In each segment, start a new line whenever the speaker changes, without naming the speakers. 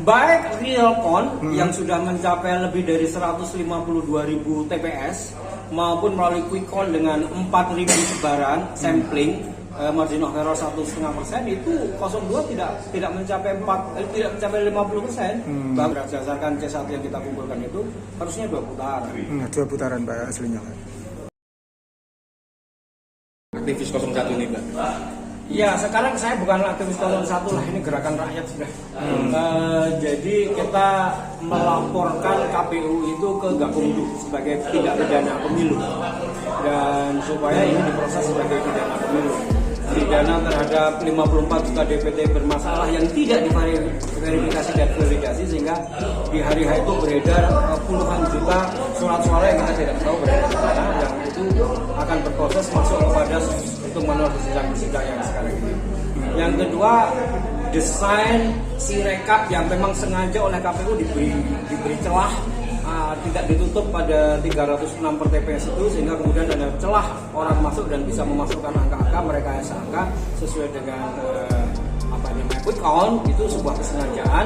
Baik Realcon yang sudah mencapai lebih dari 152.000 TPS maupun melalui Quickcon dengan 4.000 sebaran sampling margin of error 1,5% itu 02 tidak mencapai 50%. Berdasarkan C1 yang kita kumpulkan itu harusnya 2 putaran.
2 putaran Pak aslinya Pak.
Aktivis 01 ini Pak.
Ya, sekarang saya bukan aktivis 01 lah, ini gerakan rakyat sudah. Jadi kita melaporkan KPU itu ke Gakumdu sebagai tindak pidana pemilu dan supaya ini diproses sebagai pidana pemilu. Pidana terhadap 54 juta DPT bermasalah yang tidak diverifikasi dan validasi sehingga di hari H itu beredar puluhan juta surat suara yang kita tidak tahu berada di mana, yang itu akan berproses masuk kepada hitung manual sidang yang sekarang ini. Yang kedua, desain Sirekap yang memang sengaja oleh KPU diberi celah, tidak ditutup pada 306 per TPS itu sehingga kemudian ada celah orang masuk dan bisa memasukkan angka-angka mereka angka sesuai dengan quick count. Itu sebuah kesengajaan,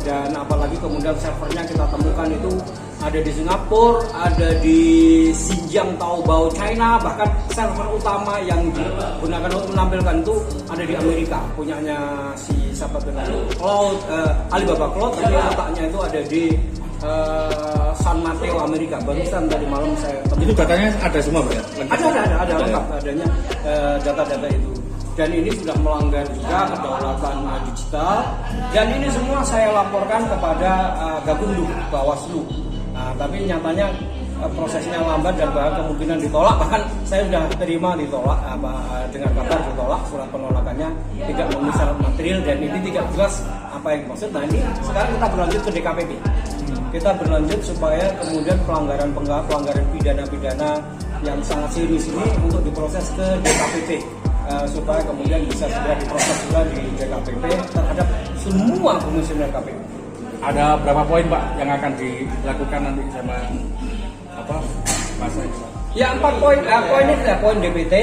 dan apalagi kemudian servernya kita temukan itu ada di Singapura, ada di Xinjiang, Taobao, China, bahkan server utama yang digunakan untuk menampilkan itu ada di Amerika, punyanya si siapa itu Alibaba Cloud, tapi letaknya itu ada di San Mateo Amerika. Barusan tadi malam saya
itu datanya ada semua Pak ya?
Ada lengkap adanya data-data itu, dan ini sudah melanggar juga kedaulatan digital, dan ini semua saya laporkan kepada Gakumdu, Bawaslu. Tapi nyatanya prosesnya lambat dan bahkan kemungkinan ditolak, bahkan saya sudah terima ditolak dengan kabar ditolak surat penolakannya tidak memenuhi syarat material dan ini tidak jelas apa yang dimaksud. Nah ini sekarang kita berlanjut ke DKPP. Kita berlanjut supaya kemudian pelanggaran pidana yang sangat serius ini untuk diproses ke DKPP supaya kemudian bisa segera diproses juga di DKPP terhadap semua komisioner KPU.
Ada berapa poin Pak yang akan dilakukan nanti sama masa ini?
Ya 4 poin. Poin ini tidak poin DPT,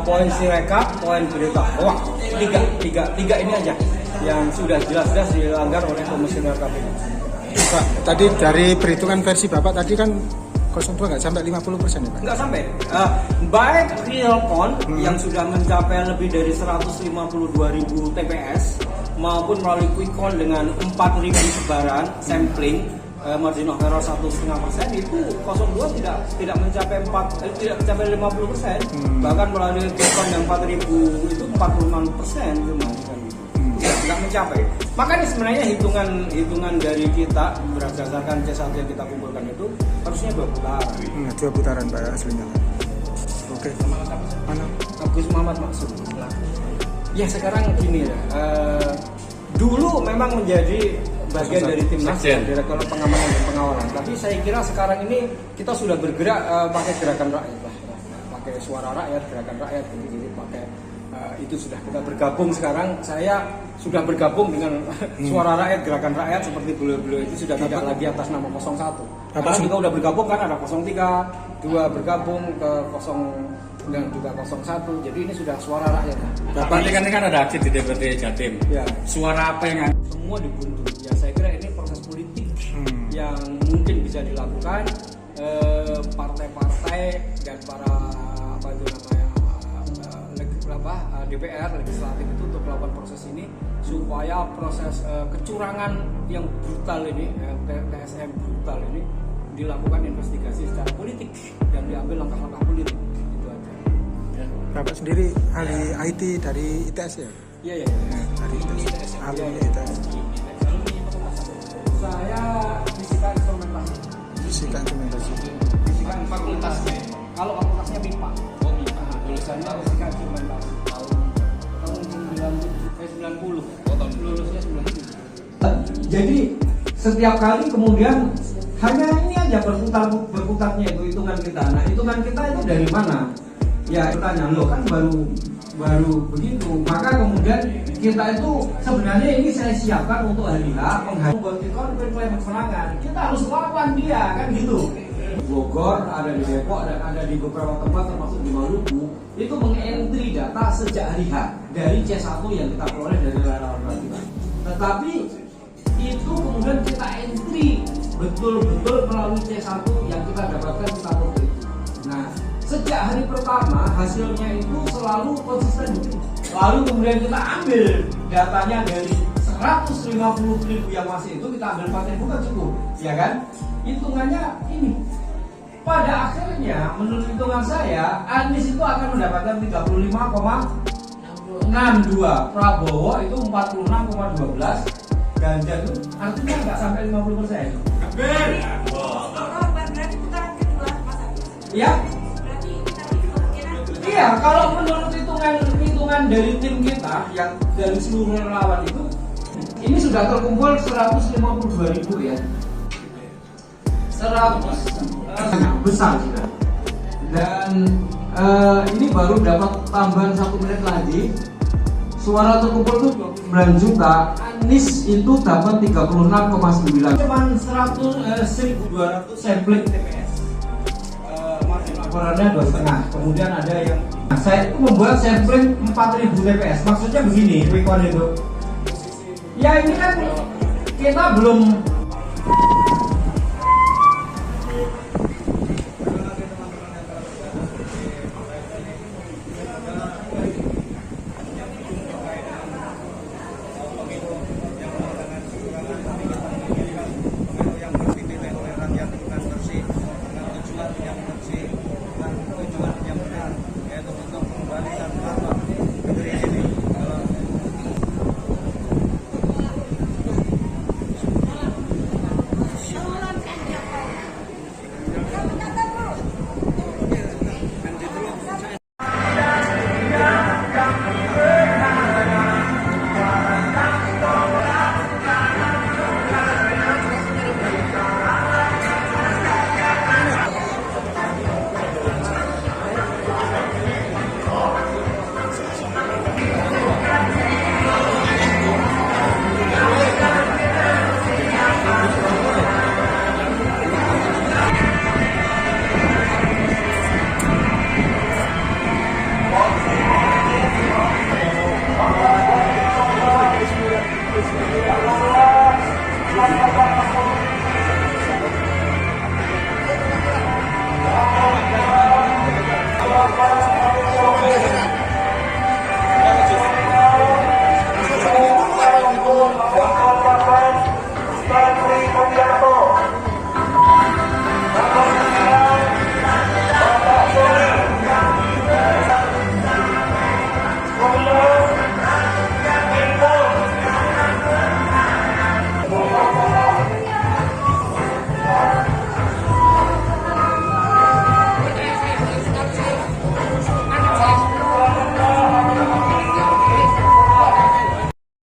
poin Sirekap, poin berita hoax. Tiga ini aja yang sudah jelas-jelas dilanggar oleh komisioner KPU.
Pak, tadi dari perhitungan versi Bapak tadi kan 02 nggak sampai 50% ya Pak?
Nggak sampai. Baik Realcon yang sudah mencapai lebih dari 152.000 TPS maupun melalui Quickcon dengan 4.000 sebaran sampling margin of error 1,5% itu 02 tidak mencapai 50%. Bahkan melalui Quickcon yang 4.000 itu 46% cuma nggak mencapai. Makanya sebenarnya hitungan dari kita berdasarkan C1 yang kita kumpulkan itu harusnya 2 putaran.
2 putaran Pak aslinya. Oke. Mana?
Agus Muhammad Maksud. Ya sekarang gini ya. Dulu memang menjadi bagian dari timnas Direktur Pengamanan dan Pengawalan. Tapi saya kira sekarang ini kita sudah bergerak pakai gerakan rakyat lah, pakai suara rakyat, gerakan rakyat, jadi pakai itu sudah kita bergabung sekarang. Saya sudah bergabung dengan suara rakyat, gerakan rakyat seperti beliau-beliau itu sudah tidak lagi atas nama 01. Karena juga udah bergabung kan ada 03, 2 bergabung ke 0 dan juga 01. Jadi ini sudah suara rakyat.
Bapak ini kan ada aksi di DPD Jatim.
Ya.
Suara apa yang
semua dibuntu? Ya saya kira ini proses politik yang mungkin bisa dilakukan partai-partai dan para DPR legislatif itu untuk melakukan proses ini supaya proses kecurangan yang brutal ini, TSM brutal ini dilakukan investigasi secara politik dan diambil langkah-langkah politik. Itu aja.
Bapak sendiri ahli IT dari ITS ya?
Iya.
Dari ITS. Ahli ITS.
Saya fisika instrumentasi.
Fisika instrumentasi.
Fisika fakultasnya. Kalau fakultasnya MIPA. Oh MIPA. Tulisannya fisika instrumentasi. Tahun 90. Tahun lulusnya 97. Jadi setiap kali kemudian hanya ini aja berputarnya itu hitungan kita. Nah hitungan kita itu dari mana? Ya bertanya loh kan baru begitu. Maka kemudian kita itu sebenarnya ini saya siapkan untuk hari H menghadapi klaim kemenangan. Kita harus lawan dia kan gitu. Bogor, ada di Depok dan ada di beberapa tempat termasuk di Maluku itu mengentry data sejak hari H dari C1 yang kita peroleh dari relawan kita. Tetapi
itu kemudian kita entry betul-betul melalui C1 yang kita dapatkan di tabel itu. Nah, sejak hari pertama hasilnya itu selalu konsisten. Lalu kemudian kita ambil datanya dari 150.000 yang masih itu, kita ambil 4.000 kan cukup, ya kan? Hitungannya ini. Pada akhirnya menurut hitungan saya Anies itu akan mendapatkan 35,62, Prabowo itu 46,12, Ganjar itu artinya nggak sampai 50%.
Berarti putaran kedua Mas Agus.
Ya,
Berarti tadi kemungkinan
iya. Kalau menurut hitungan dari tim kita yang dari seluruh relawan itu, ini sudah terkumpul 152.000 ya. 100 besar sudah. Dan ini baru dapat tambahan 1 menit lagi. Suara terkumpul itu 29 juta. Anies itu dapat 36,9. Cuman 1.200 sampling TPS. Margin laporannya 2,5. Kemudian ada yang saya itu membuat sampling 4.000 TPS. Maksudnya begini, quick count itu. Ya ini kan kita belum